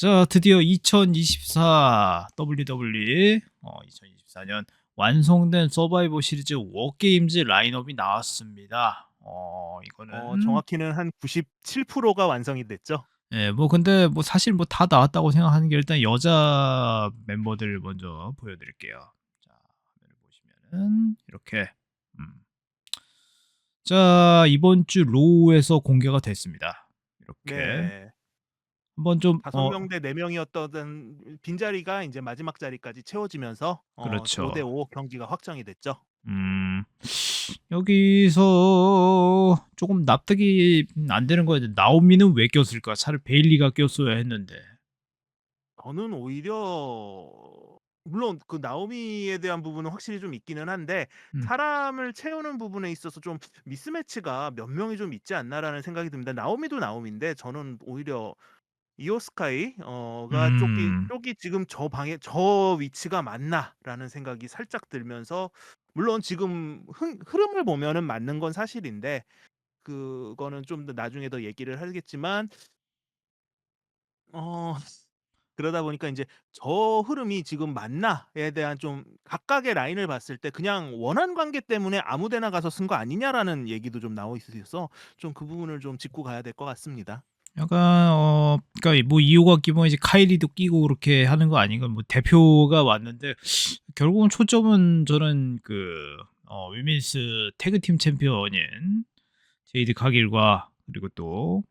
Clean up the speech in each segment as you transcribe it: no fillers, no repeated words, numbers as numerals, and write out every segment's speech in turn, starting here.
자, 드디어 2024 WWE 2024년 완성된 서바이벌 시리즈 워게임즈 라인업이 나왔습니다. 이거는 정확히는 한 97%가 완성이 됐죠. 예, 뭐 근데 뭐 사실 뭐 다 나왔다고 생각하는 게 일단 여자 멤버들 먼저 보여드릴게요. 자, 화면을 보시면은 이렇게 자, 이번 주 로우에서 공개가 됐습니다. 이렇게 네. 한번 좀 5명 대 4명이었던 빈자리가 이제 마지막 자리까지 채워지면서 5 대 그렇죠. 5 경기가 확정이 됐죠. 음, 여기서 조금 납득이 안 되는 거예요. 나오미는 왜 꼈을까? 차라리 베일리가 꼈어야 했는데. 저는 오히려 물론 그 나오미에 대한 부분은 확실히 좀 있기는 한데 음, 사람을 채우는 부분에 있어서 좀 미스매치가 몇 명이 좀 있지 않나라는 생각이 듭니다. 나오미도 나오미인데 저는 오히려 이오 스카이 가 음, 쪽이 지금 저 방에 저 위치가 맞나라는 생각이 살짝 들면서 물론 지금 흐름을 보면은 맞는 건 사실인데 그거는 좀 더 나중에 더 얘기를 하겠지만 어 그러다 보니까 이제 '저 흐름이 지금 맞나?'에 대한 좀 각각의 라인을 봤을 때 그냥 원한 관계 때문에 아무 데나 가서 쓴 거 아니냐라는 얘기도 좀 나오고 있어서 좀 그 부분을 좀 짚고 가야 될 것 같습니다. 약간 그러니까 뭐 이유가 끼면 이제 카일리도 끼고 그렇게 하는 거 아닌가? 뭐 대표가 왔는데 결국은 초점은 저는 그 위민스 태그팀 챔피언인 제이드 카길과 그리고 또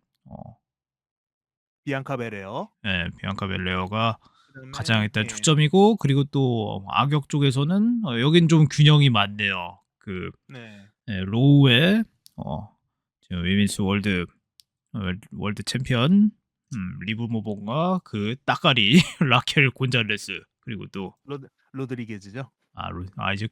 비앙카 베레어 예, 비앙카 벨레어가 가장 그다음에 일단 예. 초점이고 그리고 또 악역 쪽에서는 여긴 좀 균형이 맞네요. 그 네. 예, 로우의 지금 위민스 월드 챔피언 리브 모본과 그 따까리 라켈 곤잘레스 그리고 또 로드리게즈죠. 이제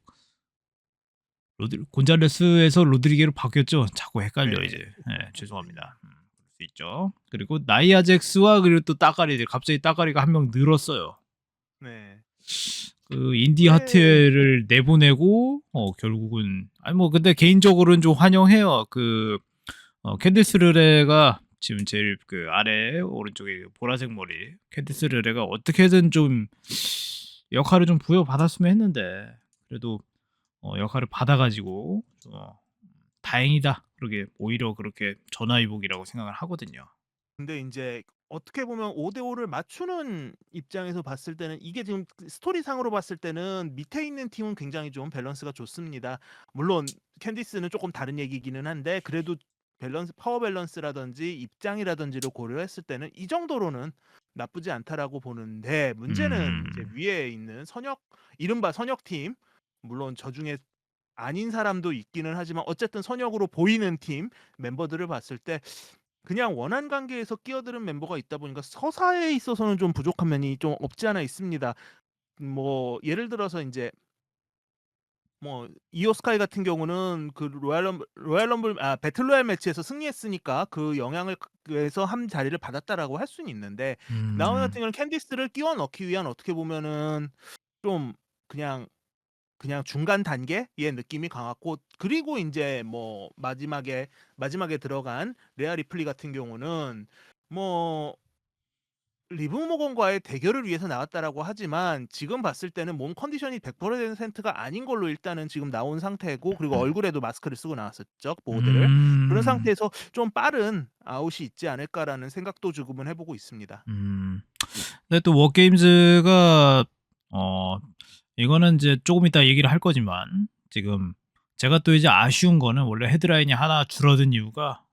곤잘레스에서 로드리게로 바뀌었죠. 자꾸 헷갈려 이제. 네. 예, 죄송합니다. 그럴 수 있죠. 그리고 나이아 잭스와 그리고 또 따까리들 갑자기 따까리가 한 명 늘었어요. 네. 그 인디 왜 하트를 내보내고 결국은 아니 뭐 근데 개인적으로는 좀 환영해요. 그 캔디스 르레가 지금 제일 그 아래 오른쪽에 그 보라색 머리 캔디스 르레가 어떻게든 좀 역할을 좀 부여받았으면 했는데 그래도 역할을 받아가지고 다행이다. 그러게 오히려 그렇게 전화위복이라고 생각을 하거든요. 근데 인제 어떻게 보면 5대 5를 맞추는 입장에서 봤을 때는 이게 지금 스토리상으로 봤을 때는 밑에 있는 팀은 굉장히 좀 밸런스가 좋습니다. 물론 캔디스는 쪼끔 다른 얘기이기는 한데 그래도 파워 밸런스라든지 입장이라든지를 고려했을 때는 '이 정도로는 나쁘지 않다.'라고 보는데 문제는 이제 음, 위에 있는 이른바 선역팀 물론 저중에 아닌 사람도 있기는 하지만 어쨌든 선역으로 보이는 팀 멤버들을 봤을 때 그냥 원한 관계에서 끼어드는 멤버가 있다 보니까 서사에 있어서는 좀 부족한 면이 좀 없지 않아 있습니다. 뭐 예를 들어서 인제 뭐 이오 스카이 같은 경우는 그 로얄 럼블 배틀 로얄 매치에서 승리했으니까 그 영향을 에서 한 자리를 받았다라고 할 수는 있는데 나머지 같은 음, 경우는 캔디스를 끼워 넣기 위한 어떻게 보면은 좀 그냥 중간 단계의 느낌이 강했고 그리고 인제 뭐 마지막에 들어간 레아 리플리 같은 경우는 뭐 리브 모건과의 대결을 위해서 나왔다라고 하지만 지금 봤을 때는 몸 컨디션이 100%가 아닌 걸로 일단은 지금 나온 상태고 그리고 얼굴에도 마스크를 쓰고 나왔었죠, 보호대를. 그런 음, 상태에서 '좀 빠른 아웃이 있지 않을까.'라는 생각도 조금은 해 보고 있습니다. 음. 근데 또 워게임즈가 어 이거는 이제 조금 이따 얘기를 할 거지만 지금 제가 또 이제 아쉬운 거는 원래 헤드라인이 하나 줄어든 이유가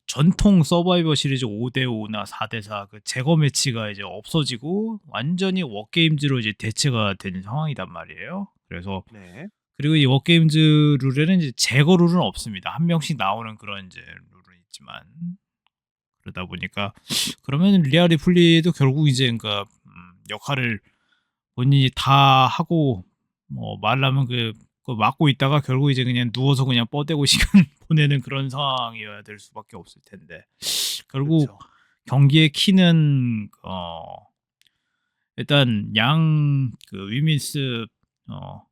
전통 서바이벌 시리즈 5대 5나 4대4 그 제거 매치가 이제 없어지고 완전히 워게임즈로 이제 대체가 된 상황이단 말이에요. 그래서 네. 그리고 이 워게임즈 룰에는 이제 제거 룰은 없습니다. 한 명씩 나오는 그런 이제 룰은 있지만 그러다 보니까 그러면 리아 리플리도 결국 이제 그러니까 역할을 본인이 다 하고 뭐 말하면 그 맡고 있다가 결국 이제 그냥 누워서 그냥 뻗대고 시간 보내는 그런 상황이어야 될 수밖에 없을 텐데 결국 그쵸. 경기의 키는 일단 양 그 위민스 어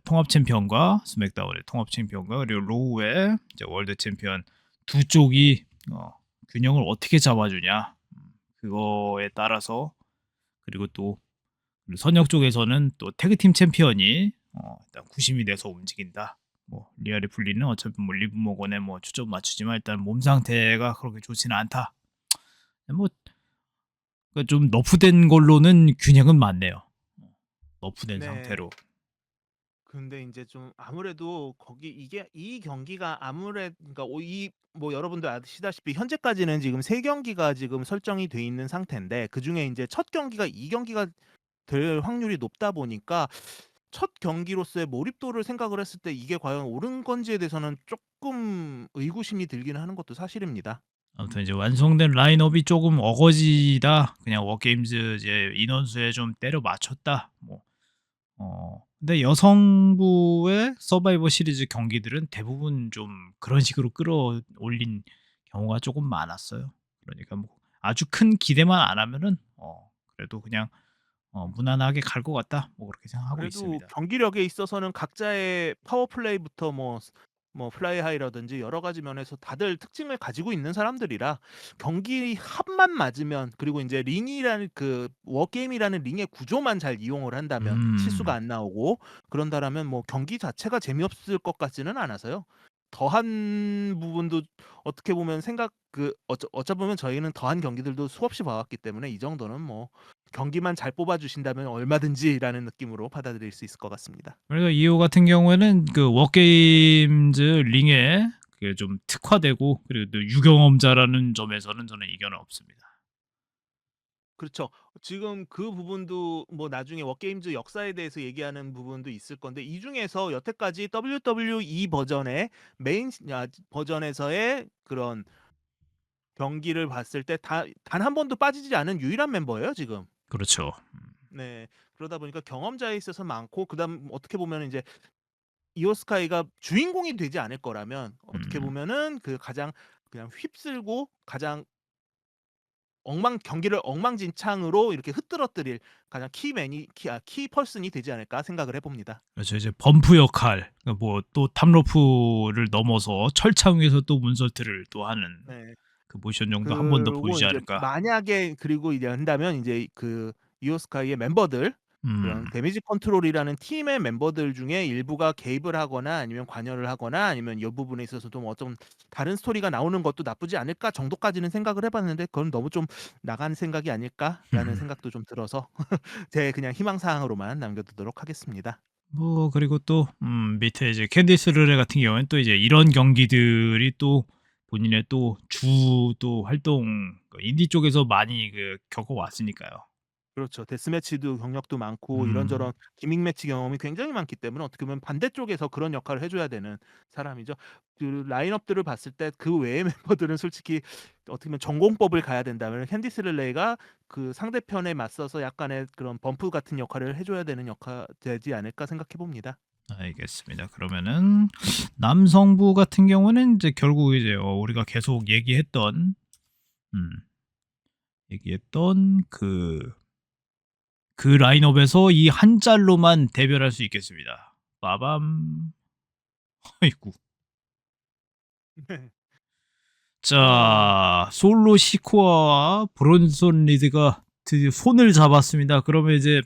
통합 챔피언과 스맥다운의 통합 챔피언과 그리고 로우의 이제 월드 챔피언 두 쪽이 균형을 어떻게 잡아주냐. 그거에 따라서 그리고 또 선역 쪽에서는 또 태그팀 챔피언이 일단 구심이 돼서 움직인다. 뭐 리아리 풀리는 어차피 뭐 리브 모건에 뭐 초점 맞추지만 일단 몸 상태가 그렇게 좋지는 않다. 뭐 좀 너프된 걸로는 균형은 맞네요. 너프된 네. 상태로. 근데 인제 좀 아무래도 거기 이게 이 경기가 그러니까 이 뭐 여러분도 아시다시피 현재까지는 지금 3 경기가 지금 설정이 돼 있는 상태인데 그중에 인제 첫 경기가 이 경기가 될 확률이 높다 보니까 첫 경기로서의 몰입도를 생각을 했을 때 이게 과연 옳은 건지에 대해서는 쪼끔 의구심이 들기는 하는 것도 사실입니다. 아무튼 이제 완성된 라인업이 조금 어거지다. 그냥 워게임즈 이제 인원수에 좀 때려 맞췄다. 뭐 근데 여성부의 서바이벌 시리즈 경기들은 대부분 좀 그런 식으로 끌어올린 경우가 조금 많았어요. 그러니까 뭐 아주 큰 기대만 안 하면은 그래도 그냥 무난하게 갈 것 같다. 뭐 그렇게 생각하고 그래도 있습니다. 경기력에 있어서는 각자의 파워 플레이부터 뭐 플라이 하이라든지 여러 가지 면에서 다들 특징을 가지고 있는 사람들이라 경기 합만 맞으면 그리고 인제 링이라는 그 워게임이라는 링의 구조만 잘 이용을 한다면 실수가 음. 안 나오고 그런다라면 뭐 경기 자체가 재미없을 것 같지는 않아서요. 더한 부분도 어떻게 보면 생각 어쩌 보면 저희는 더한 경기들도 수없이 봐 왔기 때문에 이 정도는 뭐 경기만 잘 뽑아 주신다면 얼마든지라는 느낌으로 받아들일 수 있을 것 같습니다. 그래서 이호 같은 경우에는 그 워게임즈 링에 그게 좀 특화되고 그리고 또 유경험자라는 점에서는 저는 이견은 없습니다. 그렇죠. 지금 그 부분도 뭐 나중에 워게임즈 역사에 대해서 얘기하는 부분도 있을 건데 이 중에서 여태까지 WWE 버전의 버전에서의 그런 경기를 봤을 때 단 한 번도 빠지지 않은 유일한 멤버예요, 지금. 그렇죠. 네. 그러다 보니까 경험자에 있어서 많고 그다음 어떻게 보면은 인제 이오 스카이가 주인공이 되지 않을 거라면 어떻게 음. 보면은 그 가장 그냥 휩쓸고 가장 경기를 엉망진창으로 이렇게 흐트러뜨릴 가장 키 퍼슨이 되지 않을까 생각을 해 봅니다. 그렇죠. 이제 범프 역할 뭐 또 탑로프를 넘어서 철창 위에서 또 문설트를 또 하는 네. 그 모션 정도 한 번 더 그리고 보이지 인제 않을까. 만약에 그리고 이제 한다면 인제 그 이오 스카이의 멤버들 그런 음. 데미지 컨트롤이라는 팀의 멤버들 중에 일부가 개입을 하거나 아니면 관여를 하거나 아니면 이 부분에 있어서 뭐 어떤 다른 스토리가 나오는 것도 나쁘지 않을까 정도까지는 생각을 해 봤는데 그건 너무 좀 나간 생각이 아닐까라는 생각도 좀 들어서 제 그냥 희망 사항으로만 남겨 두도록 하겠습니다. 뭐 그리고 또 밑에 이제 캔디스 르네 같은 경우에는 또 이제 이런 경기들이 또 본인의 또 주 또 활동 인디 쪽에서 많이 그 겪어 왔으니까요. 그렇죠. 데스매치도 경력도 많고 음. 이런저런 기믹 매치 경험이 굉장히 많기 때문에 어떻게 보면 반대쪽에서 그런 역할을 해 줘야 되는 사람이죠. 그 라인업들을 봤을 때 그 외의 멤버들은 솔직히 어떻게 보면 전공법을 가야 된다면 캔디스 릴레이가 그 상대편에 맞서서 약간의 그런 범프 같은 역할을 해 줘야 되는 역할 되지 않을까 생각해 봅니다. 알겠습니다. 그러면은 남성부 같은 경우는 이제 결국 이제 우리가 계속 음 얘기했던 그 라인업에서 이 한 짤로만 대별할 수 있겠습니다. 빠밤. 아이고. 네. 아. 자, 솔로 시코아와 브론손 리드가 드디어 손을 잡았습니다. 그러면 이제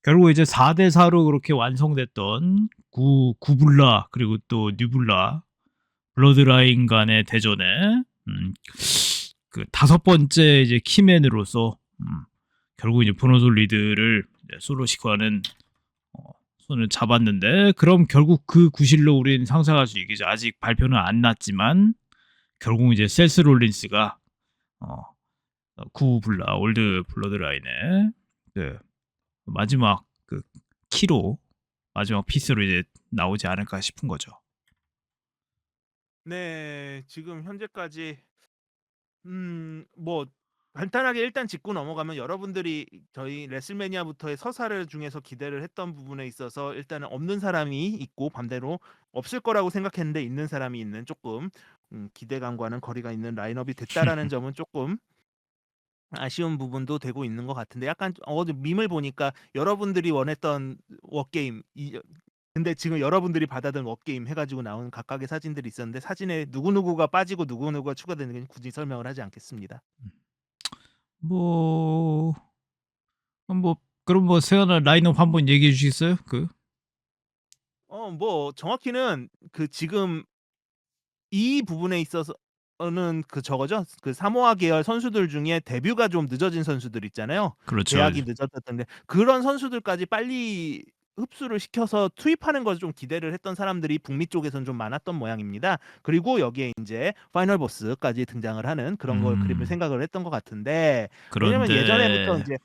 결국 이제 4대 4로 그렇게 완성됐던 구블라 그리고 또 뉴블라 블러드라인 간의 대전에 그 다섯 번째 이제 키맨으로서 결국 이제 브론손 리드를 솔로 시코아는 어, 손을 잡았는데 그럼 결국 그 구실로 우리는 상상할 수 있겠죠. 아직 발표는 안 났지만 결국 이제 셀스 롤린스가 어, 구블라 올드 블러드라인의 그 마지막 그 키로 마지막 피스로 이제 나오지 않을까 싶은 거죠. 네. 지금 현재까지 뭐 간단하게 일단 짚고 넘어가면 여러분들이 저희 레슬매니아부터의 서사를 중에서 기대를 했던 부분에 있어서 일단은 없는 사람이 있고 반대로 없을 거라고 생각했는데 있는 사람이 있는 쪼끔 기대감과는 거리가 있는 라인업이 됐다라는 점은 쪼끔 아쉬운 부분도 되고 있는 것 같은데 약간 어디 밈을 보니까 여러분들이 원했던 워게임 근데 지금 여러분들이 받아든 워게임 해 가지고 나온 각각의 사진들이 있었는데 사진에 누구누구가 빠지고 누구누구가 추가되는 건 굳이 설명을 하지 않겠습니다. 뭐 뭐 그럼 뭐 세안할 라인업 한번 얘기해 주시겠어요? 뭐 정확히는 그 지금 이 부분에 있어서는 그 저거죠. 그 사모아 계열 선수들 중에 데뷔가 좀 늦어진 선수들 있잖아요. 그렇죠. 계약이 늦어졌던데 그런 선수들까지 빨리 흡수를 시켜서 투입하는 것을 좀 기대를 했던 사람들이 북미 쪽에선 좀 많았던 모양입니다. 그리고 여기에 인제 파이널 보스까지 등장을 하는 그런 걸 그림을 음. 생각을 했던 것 같은데 왜냐면 예전에부터 그런데 인제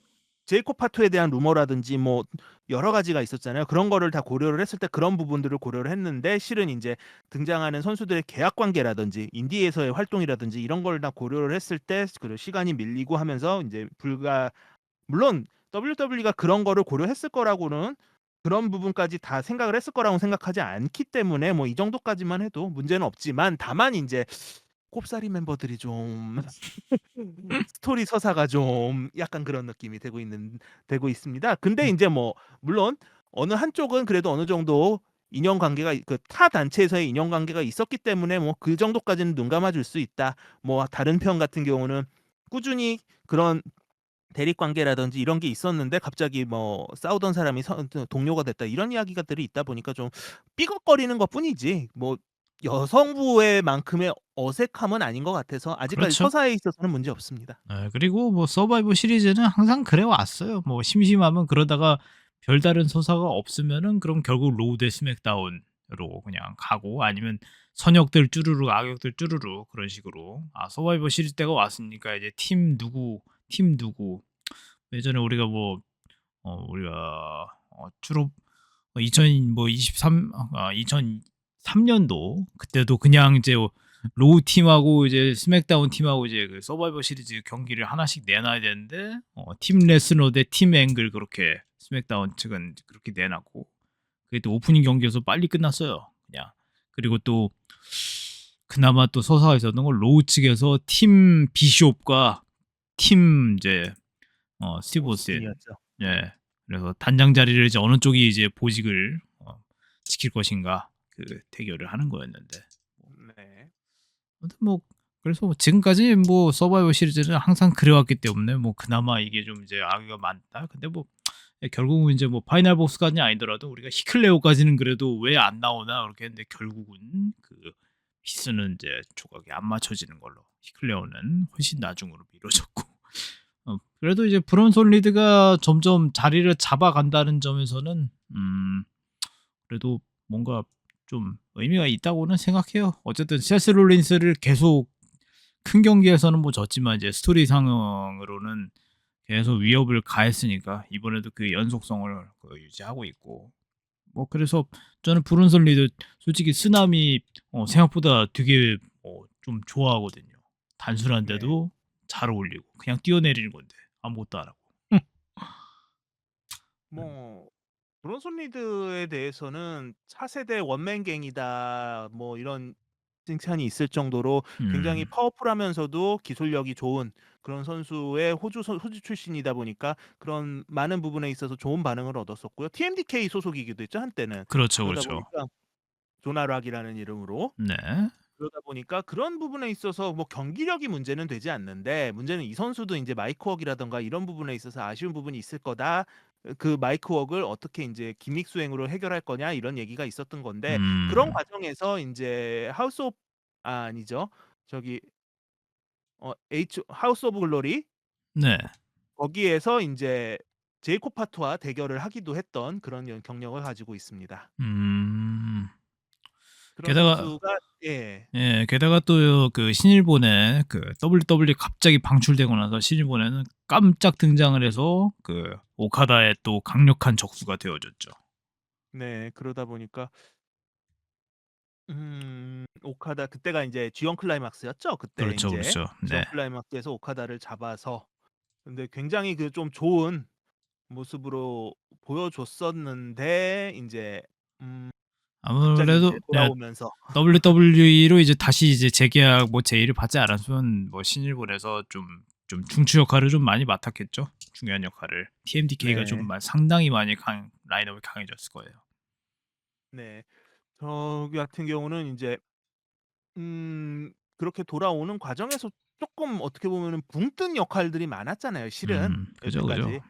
제이콥 파토에 대한 루머라든지 뭐 여러 가지가 있었잖아요. 그런 거를 다 고려를 했을 때 그런 부분들을 고려를 했는데 실은 인제 등장하는 선수들의 계약 관계라든지 인디에서의 활동이라든지 이런 걸 다 고려를 했을 때 그 시간이 밀리고 하면서 인제 물론 WWE가 그런 거를 고려했을 거라고는 그런 부분까지 다 생각을 했을 거라고는 생각하지 않기 때문에 뭐 이 정도까지만 해도 문제는 없지만 다만 인제 꼽사리 멤버들이 좀 스토리 서사가 좀 약간 그런 느낌이 되고 있습니다. 근데 인제 뭐 물론 어느 한쪽은 그래도 어느 정도 인연관계가 그 타 단체에서의 인연관계가 있었기 때문에 뭐 그 정도까지는 눈 감아 줄 수 있다. 뭐 다른 편 같은 경우는 꾸준히 그런 대립 관계라든지 이런 게 있었는데 갑자기 뭐 싸우던 사람이 동료가 됐다 이런 이야기가들이 있다 보니까 좀 삐걱거리는 것뿐이지 뭐 여성부의 만큼의 어색함은 아닌 것 같아서 아직까지 그렇죠. 서사에 있어서는 문제 없습니다. 그리고 뭐 서바이벌 시리즈는 항상 그래 왔어요. 뭐 심심하면 그러다가 별다른 서사가 없으면은 그럼 결국 로우 대 스맥다운으로 그냥 가고 아니면 선역들 쭈루룩 악역들 쭈루룩 그런 식으로 서바이벌 시리즈 때가 왔으니까 이제 팀 누구 예전에 우리가 뭐 우리가 주로 2023 년도 그때도 그냥 이제 로우 팀하고 이제 스맥다운 팀하고 이제 그 서바이벌 시리즈 경기를 하나씩 내놔야 되는데 팀 레스너 대 팀 앵글 그렇게 스맥다운 측은 그렇게 내놨고 그게 또 오프닝 경기여서 빨리 끝났어요. 그냥. 그리고 또 그나마 또 서사가 있었던 건 로우 측에서 팀 비숍과 팀 이제 스티브 오스틴. 오스틴이었죠. 예. 그래서 단장 자리를 이제 어느 쪽이 이제 보직을 지킬 것인가 그 대결을 하는 거였는데. 네. 아무튼 뭐 그래서 뭐 지금까지 뭐 서바이벌 시리즈는 항상 그래왔기 때문에 뭐 그나마 이게 좀 이제 악의가 많다. 근데 뭐 결국은 이제 뭐 파이널 보스까지는 아니더라도 우리가 히클레오까지는 그래도 왜 안 나오나 그렇게 했는데 결국은 그 피스는 이제 조각이 안 맞춰지는 걸로 히클레오는 훨씬 나중으로 미뤄졌고 그래도 이제 브론 솔리드가 점점 자리를 잡아간다는 점에서는 그래도 뭔가 좀 의미가 있다고는 생각해요. 어쨌든 세스 롤린스를 계속 큰 경기에서는 뭐 졌지만 이제 스토리 상으로는 계속 위협을 가했으니까 이번에도 그 연속성을 유지하고 있고 그래서 저는 브론 솔리드 솔직히 쓰나미 생각보다 되게 좀 좋아하거든요. 네. 단순한데도 잘 어울리고 그냥 뛰어내리는 건데 아무것도 안 하고. 뭐 브론son 리드에 대해서는 차세대 원맨갱이다 뭐 이런 칭찬이 있을 정도로 굉장히 음. 파워풀하면서도 기술력이 좋은 그런 선수의 호주 출신이다 보니까 그런 많은 부분에 있어서 좋은 반응을 얻었었고요. TMDK 소속이기도 했죠 한때는. 그렇죠, 그러다 그렇죠. 보니까 조나락이라는 이름으로 네. 그러다 보니까 그런 부분에 있어서 뭐 경기력이 문제는 되지 않는데 문제는 이 선수도 인제 마이크 웍이라든가 이런 부분에 있어서 아쉬운 부분이 있을 거다. 그 마이크 웍을 어떻게 인제 기믹 수행으로 해결할 거냐 이런 얘기가 있었던 건데 그런 음. 과정에서 인제 아니죠. 저기 하우스 오브 글로리 네. 거기에서 인제 제이콥 파트와 대결을 하기도 했던 그런 경력을 가지고 있습니다. 음. 그런 게다가 선수가 예. 예 게다가 또 그 신일본에 그 WWE 갑자기 방출되고 나서 신일본에는 깜짝 등장을 해서 그 오카다의 또 강력한 적수가 되어 줬죠. 네. 그러다 보니까 오카다 그때가 인제 G1 클라이막스였죠? 그때 그렇죠, 인제 그렇죠. G1 네. 클라이막스에서 오카다를 잡아서 근데 굉장히 그 좀 좋은 모습으로 보여줬었는데 인제 음 갑자기 인제 아무래도 예 돌아오면서 WWE로 이제 다시 이제 재계약 뭐 제의를 받지 않았으면 뭐 신일본에서 좀 중추 역할을 좀 많이 맡았겠죠. 중요한 역할을. TMDK가 좀 네. 상당히 많이 라인업이 강해졌을 거예요. 네. 저기 같은 경우는 인제 그렇게 돌아오는 과정에서 조금 어떻게 보면은 붕 뜬 역할들이 많았잖아요 실은 그죠, 그죠. 여태까지.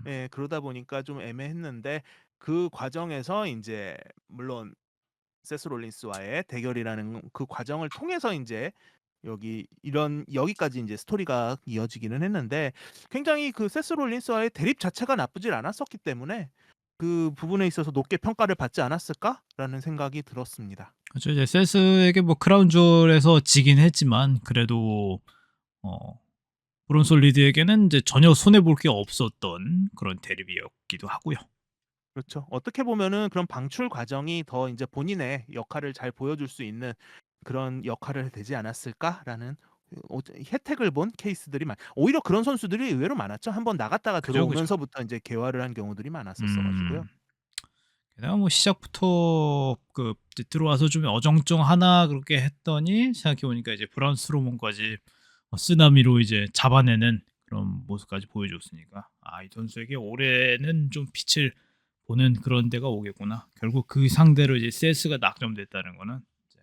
예 그러다 보니까 좀 애매했는데 그 과정에서 인제 물론 세스 롤린스와의 대결이라는 그 과정을 통해서 인제 여기까지 인제 스토리가 이어지기는 했는데 굉장히 그 세스 롤린스와의 대립 자체가 나쁘질 않았었기 때문에 '그 부분에 있어서 높게 평가를 받지 않았을까?'라는 생각이 들었습니다. 그죠. 이제 세스에게 뭐 크라운 주얼에서 지긴 했지만 그래도 어 브론 솔리드에게는 이제 전혀 손해 볼 게 없었던 그런 대립이었기도 하고요. 그렇죠. 어떻게 보면은 그런 방출 과정이 더 인제 본인의 역할을 잘 보여줄 수 있는 그런 역할을 되지 않았을까라는 혜택을 본 케이스들이 오히려 그런 선수들이 의외로 많았죠. 한번 나갔다가 그죠, 그죠. 들어오면서부터 인제 개화를 한 경우들이 많았었어 가지고요. 음. 게다가 뭐 시작부터 그 이제 들어와서 좀 어정쩡하나 그렇게 했더니 생각해 보니까 이제 브라운 스트로먼까지 쓰나미로 이제 잡아내는 그런 모습까지 보여줬으니까 '아 이 선수에게 올해는 좀 빛을 보는 그런 때가 오겠구나.' 결국 그 상대로 이제 세스가 낙점됐다는 거는 이제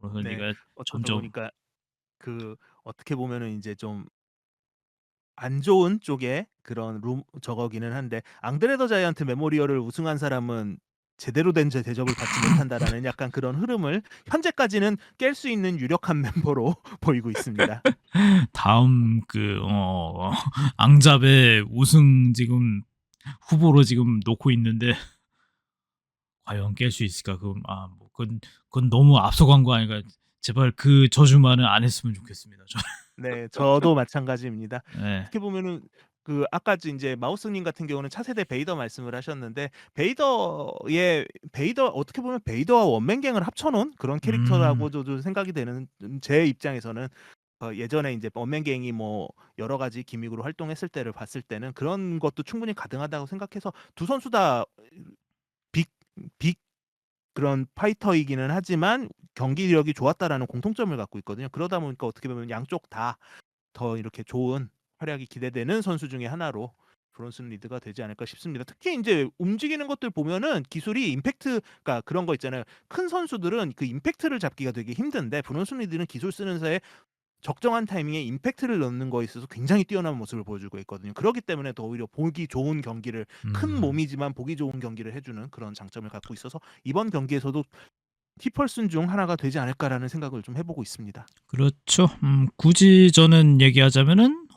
브론 네. 솔리드가 어쩌다 점점 보니까 그 어떻게 보면은 인제 좀 안 좋은 쪽의 그런 저거기는 한데 앙드레 더 자이언트 메모리얼을 우승한 사람은 제대로 된 대접을 받지 못한다라는 약간 그런 흐름을 현재까지는 깰 수 있는 유력한 멤버로 보이고 있습니다. 다음 앙잡의 우승 지금 후보로 지금 놓고 있는데 과연 깰 수 있을까? 그럼 뭐 그건 너무 앞서간 거 아닌가? 제발 그 저주만은 안 했으면 좋겠습니다. 저는. 네. 저도 마찬가지입니다. 네. 어떻게 보면은 아까 인제 마우스님 같은 경우는 차세대 베이더 말씀을 하셨는데 베이더 어떻게 보면 베이더와 원맨갱을 합쳐 놓은 그런 음. 캐릭터라고도 생각이 되는 제 입장에서는 예전에 인제 원맨갱이 뭐 여러 가지 기믹으로 활동했을 때를 봤을 때는 그런 것도 충분히 가능하다고 생각해서 두 선수 다 빅 빅 그런 파이터이기는 하지만 경기력이 좋았다라는 공통점을 갖고 있거든요. 그러다 보니까 어떻게 보면 양쪽 다 더 이렇게 좋은 활약이 기대되는 선수 중에 하나로 브론슨 리드가 되지 않을까 싶습니다. 특히 인제 움직이는 것들 보면은 기술이 임팩트가 그런 거 있잖아요. 큰 선수들은 그 임팩트를 잡기가 되게 힘든데 브론슨 리드는 기술 쓰는 사이에 적정한 타이밍에 임팩트를 넣는 거에 있어서 굉장히 뛰어난 모습을 보여주고 있거든요. 그렇기 때문에 더 오히려 보기 좋은 경기를 큰 음. 몸이지만 보기 좋은 경기를 해 주는 그런 장점을 갖고 있어서 이번 경기에서도 '키펄슨 중 하나가 되지 않을까.'라는 생각을 좀 해 보고 있습니다. 그렇죠. 굳이 저는 얘기하자면은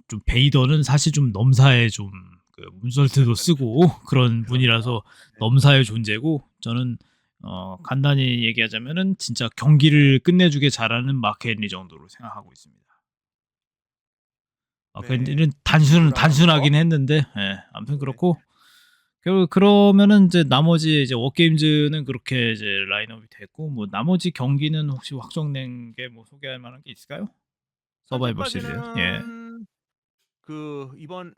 좀 베이더는 사실 좀 넘사의 좀 그 문설트도 쓰고 그런 그럼요. 분이라서 네. 넘사의 존재고 저는 간단히 얘기하자면은 진짜 경기를 끝내주게 잘하는 마크 헨리 정도로 생각하고 있습니다. 마크 네. 헨리는 기술이라면 뭐 단순하긴 했는데 아무튼 네. 그렇고 결국 그러면은 이제 나머지 이제 워게임즈는 그렇게 이제 라인업이 됐고 뭐 나머지 경기는 혹시 확정된 게 뭐 소개할 만한 게 있을까요? 서바이벌 시리즈. 예. 현재까지는 이번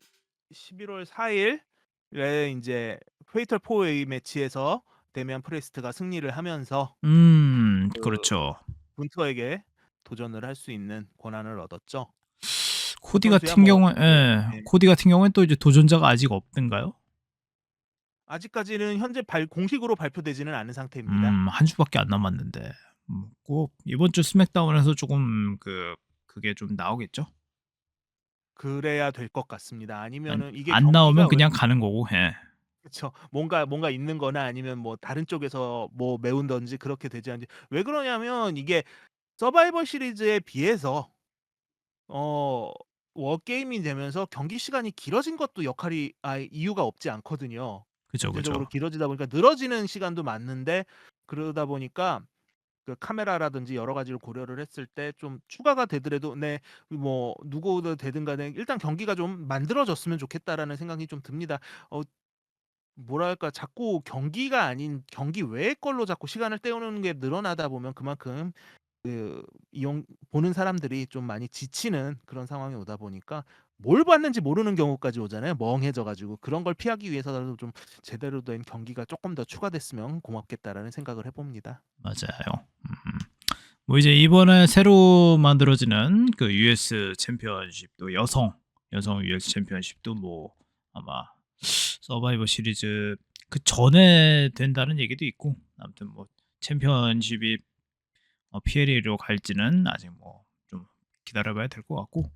11월 4일에 인제 페이털 4웨이 매치에서 데미안 프리스트가 승리를 하면서 그 그렇죠. 군터에게 도전을 할 수 있는 권한을 얻었죠. 그 코디 선수야 같은 뭐 경우에 네. 예. 네. 코디 같은 경우에는 또 이제 도전자가 아직 없던가요? 아직까지는 현재 공식으로 발표되지는 않은 상태입니다. 한 주밖에 안 남았는데 꼭 이번 주 스맥다운에서 쪼금 그게 좀 나오겠죠? 그래야 될 것 같습니다. 안 아니면은 이게 안 나오면 경기가 왜 그냥 가는 거고. 예. 그쵸. 뭔가 있는 거나 아니면 뭐 다른 쪽에서 뭐 메운든지 그렇게 되지 않은지 왜 그러냐면 이게 서바이벌 시리즈에 비해서 어 워게임이 되면서 경기 시간이 길어진 것도 이유가 없지 않거든요. 그죠, 전체적으로 그죠. 길어지다 보니까 늘어지는 시간도 많은데 그러다 보니까 그 카메라라든지 여러 가지를 고려를 했을 때 좀 추가가 되더라도 네 뭐 누구도 되든 간에 '일단 경기가 좀 만들어졌으면 좋겠다.'라는 생각이 좀 듭니다. 어 뭐랄까 자꾸 경기가 아닌 경기 외의 걸로 자꾸 시간을 때우는 게 늘어나다 보면 그만큼 이용 보는 사람들이 좀 많이 지치는 그런 상황이 오다 보니까 뭘 봤는지 모르는 경우까지 오잖아요, 멍해져 가지고. 그런 걸 피하기 위해서라도 좀 '제대로 된 경기가 쪼끔 더 추가됐으면 고맙겠다.'라는 생각을 해 봅니다. 맞아요. 뭐 이제 이번에 새로 만들어지는 그 US 챔피언십도 여성 US 챔피언십도 뭐 아마 서바이벌 시리즈 그전에 된다는 얘기도 있고 아무튼 뭐 챔피언십이 PLA로 갈지는 아직 뭐 기다려봐야 될 것 같고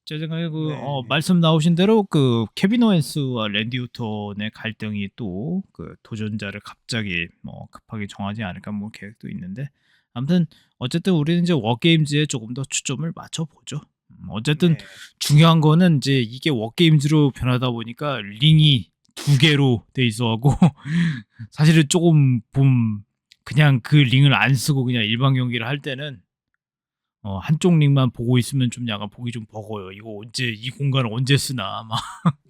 제 생각에 그 네. 말씀 나오신 대로 그 케빈 오웬스와 랜디 오턴의 갈등이 또 그 도전자를 갑자기 뭐 급하게 정하지 않을까 뭐 계획도 있는데 아무튼 어쨌든 우리는 이제 워게임즈에 조금 더 초점을 맞춰보죠. 어쨌든 네. 중요한 거는 이제 이게 워게임즈로 변하다 보니까 링이 두 개로 돼 있어갖고 사실은 조금 그냥 그 링을 안 쓰고 그냥 일반 경기를 할 때는 한쪽 링만 보고 있으면 좀 약간 보기 좀 버거워요. 이거 언제 이 공간을 언제 쓰나 막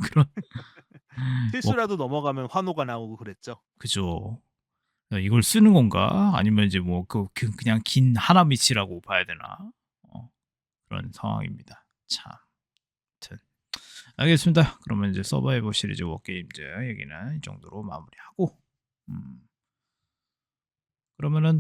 그런 워 실수라도 넘어가면 환호가 나오고 그랬죠. 그죠. 이걸 쓰는 건가? 아니면 이제 뭐 그냥 긴 하나 밑이라고 봐야 되나? 그런 상황입니다. 참. 아무튼 알겠습니다. 그러면 이제 서바이벌 시리즈 워게임즈 얘기는 이 정도로 마무리하고 그러면은